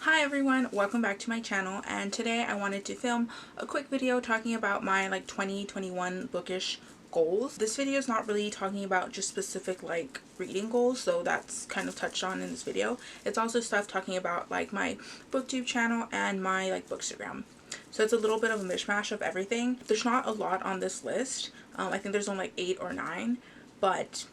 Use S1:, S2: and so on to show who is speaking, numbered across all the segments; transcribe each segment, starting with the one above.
S1: Hi everyone, welcome back to my channel, and today I wanted to film a quick video talking about my 2021 bookish goals. This video is not really talking about just specific reading goals, so that's kind of touched on in this video. It's also stuff talking about my Booktube channel and my Bookstagram. So it's a little bit of a mishmash of everything. There's not a lot on this list. I think there's only 8 or 9, but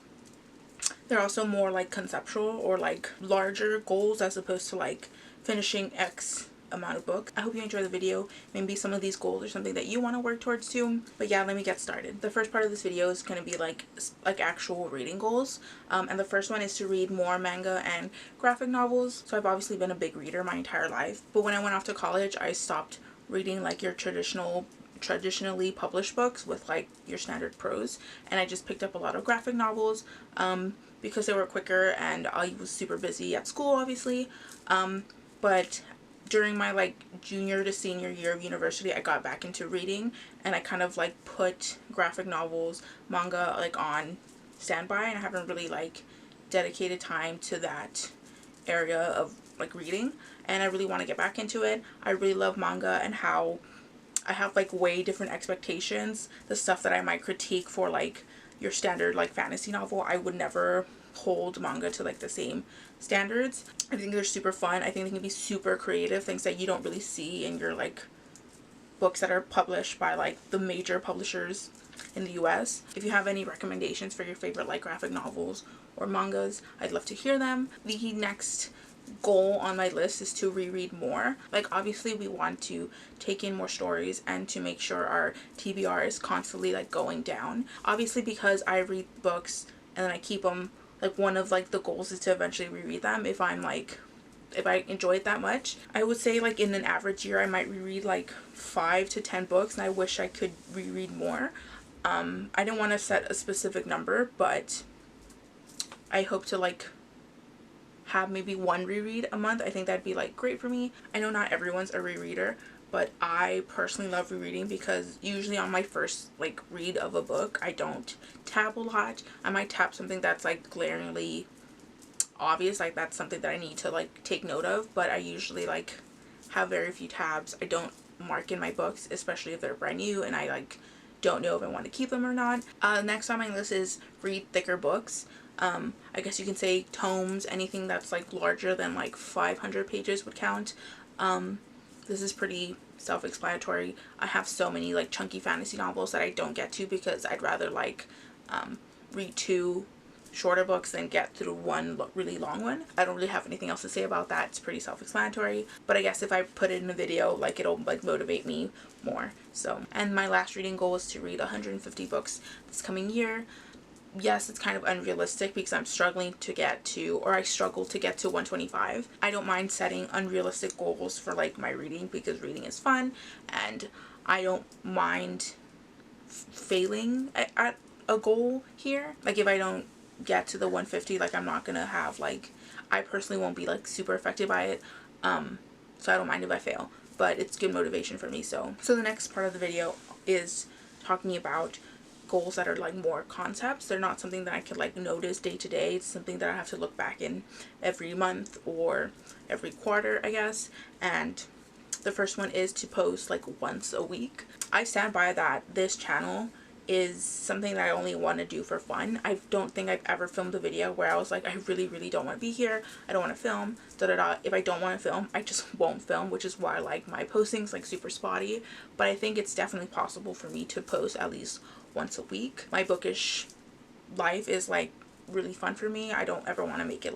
S1: they're also more conceptual or larger goals as opposed to finishing X amount of books. I hope you enjoy the video. Maybe some of these goals are something that you want to work towards too. But yeah, let me get started. The first part of this video is going to be like actual reading goals. And the first one is to read more manga and graphic novels. So I've obviously been a big reader my entire life. But when I went off to college, I stopped reading your traditionally published books with your standard prose, and I just picked up a lot of graphic novels because they were quicker, and I was super busy at school obviously. But during my junior to senior year of university, I got back into reading, and I kind of put graphic novels, manga on standby, and I haven't really dedicated time to that area of reading, and I really want to get back into it. I really love manga and how I have way different expectations. The stuff that I might critique for your standard fantasy novel, I would never hold manga to the same standards. I think they're super fun. I think they can be super creative, things that you don't really see in your books that are published by the major publishers in the US. If you have any recommendations for your favorite graphic novels or mangas, I'd love to hear them. The next goal on my list is to reread more. Obviously we want to take in more stories and to make sure our TBR is constantly going down. Obviously, because I read books and then I keep them, one of the goals is to eventually reread them if if I enjoy it that much. I would say in an average year I might reread 5 to 10 books, and I wish I could reread more. I didn't want to set a specific number, but I hope to have maybe one reread a month. I think that'd be great for me. I know not everyone's a rereader, but I personally love rereading because usually on my first read of a book, I don't tab a lot. I might tab something that's glaringly obvious, that's something that I need to take note of, but I usually have very few tabs. I don't mark in my books, especially if they're brand new and I don't know if I want to keep them or not. Next on my list is read thicker books. I guess you can say tomes. Anything that's larger than 500 pages would count. This is pretty self-explanatory. I have so many chunky fantasy novels that I don't get to because I'd rather read 2 shorter books than get through one really long one. I don't really have anything else to say about that. It's pretty self-explanatory, but I guess if I put it in a video, it'll motivate me more. So, and my last reading goal is to read 150 books this coming year. Yes, it's kind of unrealistic because I'm struggling to get to, or I struggle to get to 125. I don't mind setting unrealistic goals for my reading because reading is fun, and I don't mind failing at a goal here. If I don't get to the 150, I'm not gonna have I personally won't be super affected by it, so I don't mind if I fail, but it's good motivation for me. So the next part of the video is talking about goals that are more concepts. They're not something that I could notice day to day. It's something that I have to look back in every month or every quarter, I guess. And the first one is to post once a week. I stand by that. This channel is something that I only want to do for fun. I don't think I've ever filmed a video where I was I really don't want to be here, I don't want to film, If I don't want to film, I just won't film, which is why my posting's super spotty. But I think it's definitely possible for me to post at least once a week. My bookish life is really fun for me. I don't ever want to make it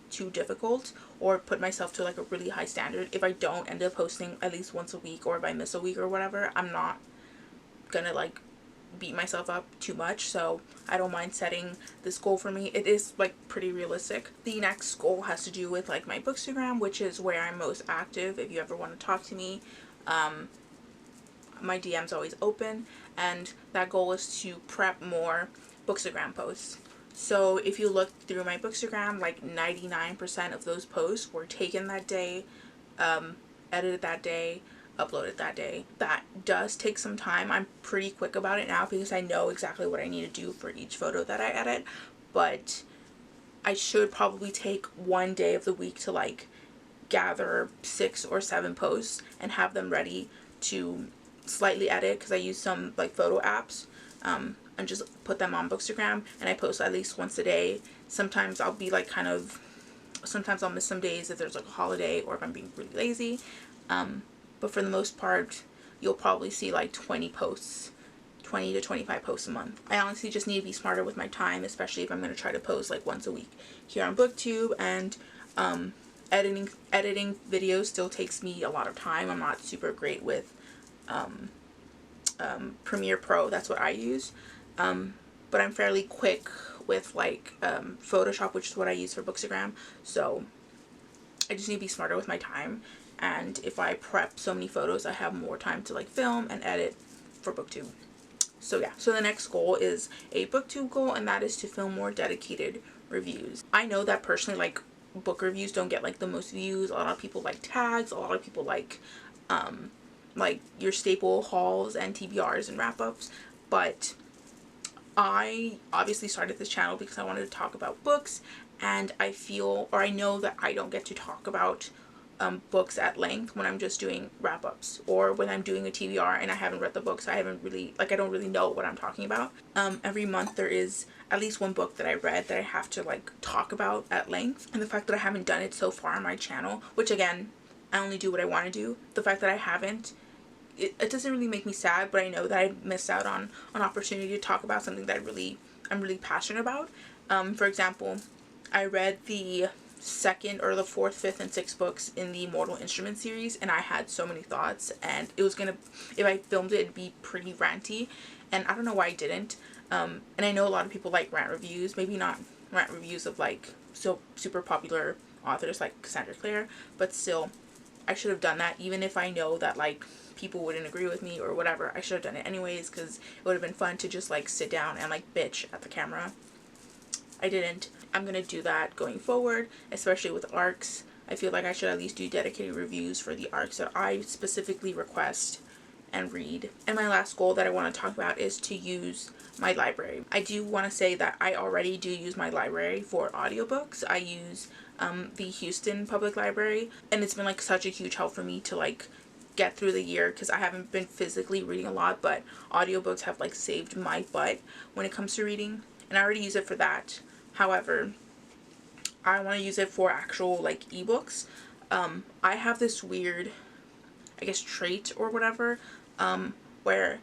S1: too difficult or put myself to a really high standard. If I don't end up posting at least once a week, or if I miss a week or whatever, I'm not gonna beat myself up too much. So I don't mind setting this goal for me. It is pretty realistic. The next goal has to do with my Bookstagram, which is where I'm most active. If you ever want to talk to me, my DM's always open, and that goal is to prep more Bookstagram posts. So if you look through my Bookstagram, 99% of those posts were taken that day, edited that day, uploaded that day. That does take some time. I'm pretty quick about it now because I know exactly what I need to do for each photo that I edit, but I should probably take one day of the week to gather 6 or 7 posts and have them ready to slightly edit, because I use some like photo apps, and just put them on Bookstagram, and I post at least once a day. Sometimes I'll be like sometimes I'll miss some days if there's like a holiday or if I'm being really lazy, but for the most part you'll probably see like 20 to 25 posts a month. I honestly just need to be smarter with my time, especially if I'm going to try to post like once a week here on Booktube. And editing videos still takes me a lot of time. I'm not super great with Premiere Pro. That's what I use, but I'm fairly quick with like Photoshop, which is what I use for Bookstagram. So I just need to be smarter with my time, and if I prep so many photos, I have more time to like film and edit for Booktube. So yeah, so the next goal is a Booktube goal, and that is to film more dedicated reviews. I know that personally, like, book reviews don't get like the most views. A lot of people like tags, a lot of people like your staple hauls and TBRs and wrap-ups, but I obviously started this channel because I wanted to talk about books, and I feel, or I know that I don't get to talk about books at length when I'm just doing wrap-ups, or when I'm doing a TBR and I haven't read the books. I haven't really, like, I don't really know what I'm talking about. Every month there is at least one book that I read that I have to like talk about at length, and the fact that I haven't done it so far on my channel, which again, I only do what I want to do, the fact that I haven't, it doesn't really make me sad, but I know that I missed out on an opportunity to talk about something that I'm really passionate about. For example, I read the second or the fourth, fifth, and sixth books in the Mortal Instruments series, and I had so many thoughts, and it was gonna, if I filmed it, it'd be pretty ranty, and I don't know why I didn't. And I know a lot of people like rant reviews, maybe not rant reviews of like so super popular authors like Cassandra Clare, but still, I should have done that, even if I know that like people wouldn't agree with me or whatever. I should have done it anyways, because it would have been fun to just like sit down and like bitch at the camera. I didn't. I'm gonna do that going forward, especially with arcs. I feel like I should at least do dedicated reviews for the arcs that I specifically request and read. And my last goal that I want to talk about is to use my library. I do want to say that I already do use my library for audiobooks. I use the Houston Public Library, and it's been like such a huge help for me to like get through the year, because I haven't been physically reading a lot, but audiobooks have like saved my butt when it comes to reading, and I already use it for that. However, I want to use it for actual like ebooks. I have this weird, I guess, trait or whatever, where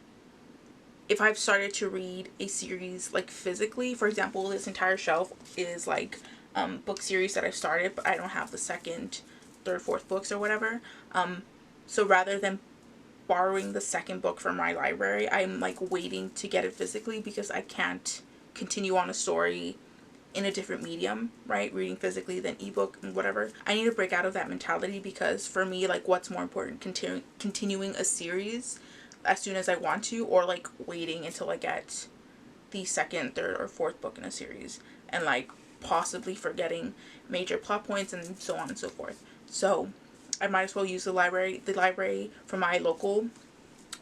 S1: if I've started to read a series like physically, for example, this entire shelf is like book series that I've started, but I don't have the second, third, fourth books or whatever. So rather than borrowing the second book from my library, I'm like waiting to get it physically, because I can't continue on a story in a different medium, right? Reading physically than ebook and whatever. I need to break out of that mentality, because for me, like, what's more important, continuing a series as soon as I want to, or like waiting until I get the second, third, or fourth book in a series, and like possibly forgetting major plot points and so on and so forth. So I might as well use the library from my local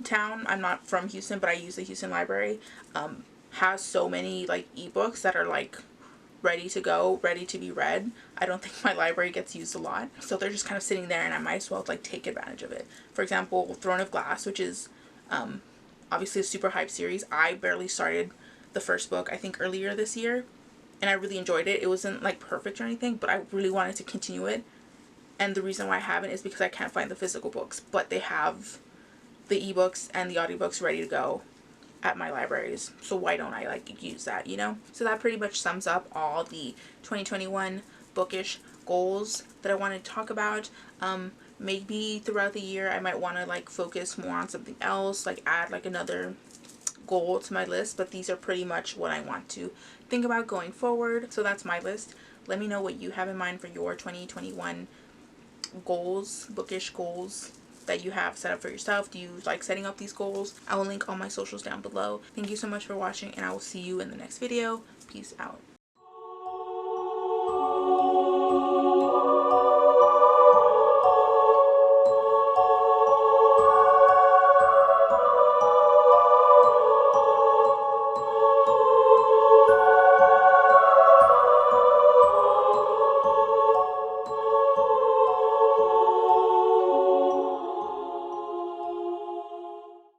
S1: town. I'm not from Houston, but I use the Houston library. Has so many like ebooks that are like ready to go, ready to be read. I don't think my library gets used a lot, so they're just kind of sitting there, and I might as well like take advantage of it. For example, Throne of Glass, which is obviously a super hype series. I barely started the first book, I think earlier this year, and I really enjoyed it. It wasn't like perfect or anything, but I really wanted to continue it, and the reason why I haven't is because I can't find the physical books, but they have the ebooks and the audiobooks ready to go at my libraries, so why don't I like use that, you know? So that pretty much sums up all the 2021 bookish goals that I wanted to talk about. Maybe throughout the year I might want to like focus more on something else, like add like another goal to my list, but these are pretty much what I want to think about going forward. So that's my list. Let me know what you have in mind for your 2021 goals, bookish goals that you have set up for yourself. Do you like setting up these goals? I will link all my socials down below. Thank you so much for watching, and I will see you in the next video. Peace out.